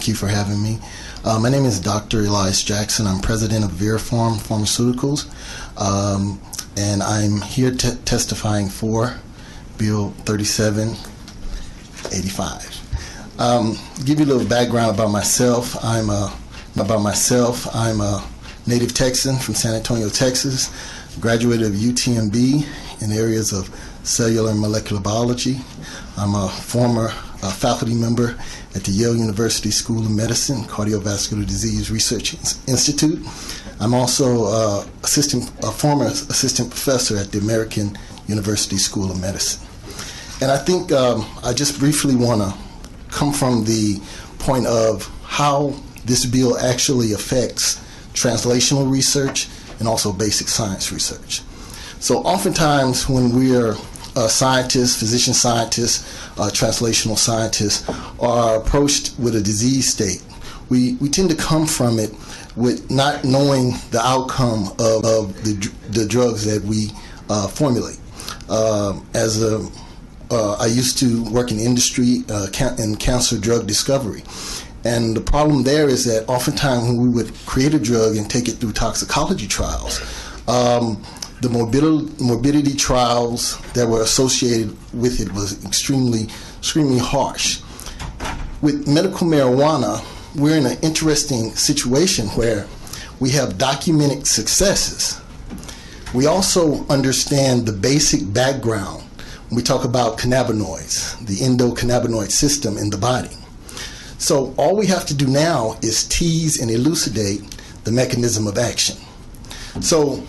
Thank you for having me. My name is Dr. Elias Jackson. I'm president of Veripharm Pharmaceuticals, and I'm here testifying for Bill 3785. Give you a little background about myself. I'm a native Texan from San Antonio, Texas. Graduated of UTMB in areas of cellular and molecular biology. I'm a former faculty member at the Yale University School of Medicine, Cardiovascular Disease Research Institute. I'm also a former assistant professor at the American University School of Medicine. And I think I just briefly want to come from the point of how this bill actually affects translational research and also basic science research. So oftentimes when we're scientists, physician scientists, translational scientists are approached with a disease state, we tend to come from it with not knowing the outcome of the drugs that we formulate. I used to work in industry in cancer drug discovery. And the problem there is that oftentimes when we would create a drug and take it through toxicology trials, the morbidity trials that were associated with it was extremely harsh. With medical marijuana, we're in an interesting situation where we have documented successes. We also understand the basic background when we talk about cannabinoids, the endocannabinoid system in the body. So all we have to do now is tease and elucidate the mechanism of action. So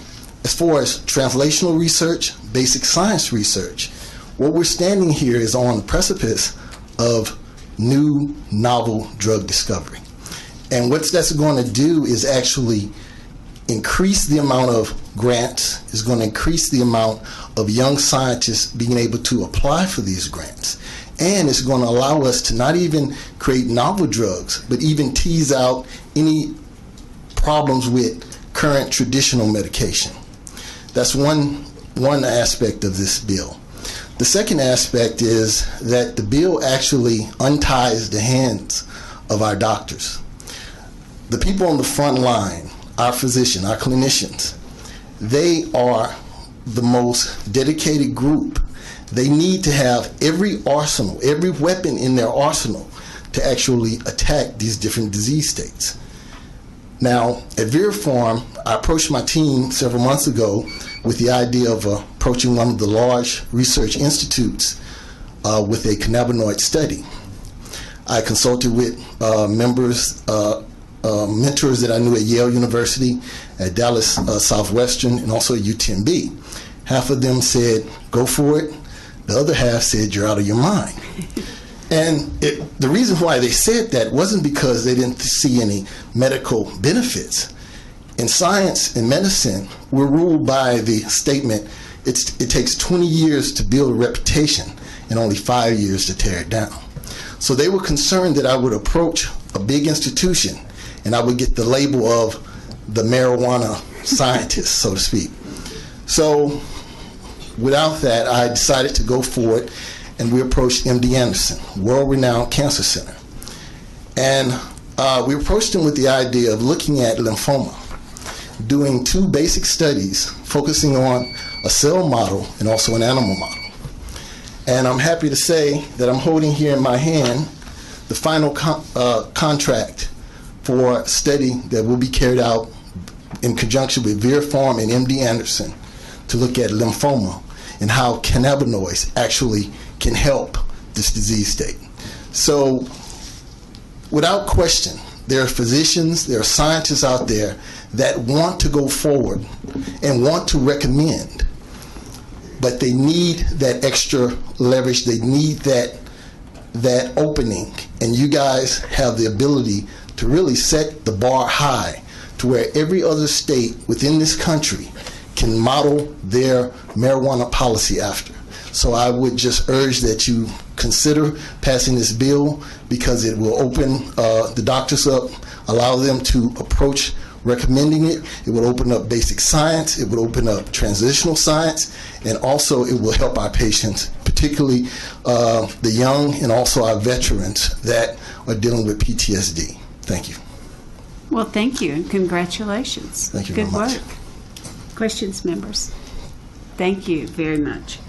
as far as translational research, basic science research, what we're standing here is on the precipice of new novel drug discovery. And what that's going to do is actually increase the amount of grants, is going to increase the amount of young scientists being able to apply for these grants. And it's going to allow us to not even create novel drugs, but even tease out any problems with current traditional medication. That's one aspect of this bill. The second aspect is that the bill actually unties the hands of our doctors. The people on the front line, our physicians, our clinicians, they are the most dedicated group. They need to have every arsenal, every weapon in their arsenal to actually attack these different disease states. Now, at Veripharm, I approached my team several months ago with the idea of approaching one of the large research institutes with a cannabinoid study. I consulted with mentors that I knew at Yale University, at Dallas Southwestern, and also at UTMB. Half of them said, go for it. The other half said, you're out of your mind. And the reason why they said that wasn't because they didn't see any medical benefits. In science and medicine, we're ruled by the statement, it takes 20 years to build a reputation and only 5 years to tear it down. So they were concerned that I would approach a big institution and I would get the label of the marijuana scientist, so to speak. So without that, I decided to go for it, and we approached MD Anderson, world-renowned cancer center. And we approached them with the idea of looking at lymphoma, doing 2 basic studies focusing on a cell model and also an animal model. And I'm happy to say that I'm holding here in my hand the final contract for a study that will be carried out in conjunction with Veripharm and MD Anderson to look at lymphoma and how cannabinoids actually can help this disease state. So without question, there are physicians, there are scientists out there that want to go forward and want to recommend, but they need that extra leverage, they need that opening, and you guys have the ability to really set the bar high to where every other state within this country can model their marijuana policy after. So I would just urge that you consider passing this bill because it will open the doctors up, allow them to approach recommending it. It will open up basic science, it will open up transitional science, and also it will help our patients, particularly particularly the young and also our veterans that are dealing with PTSD. Thank you. Well, thank you and congratulations. Thank you Good very much. work. Questions, members? Thank you very much.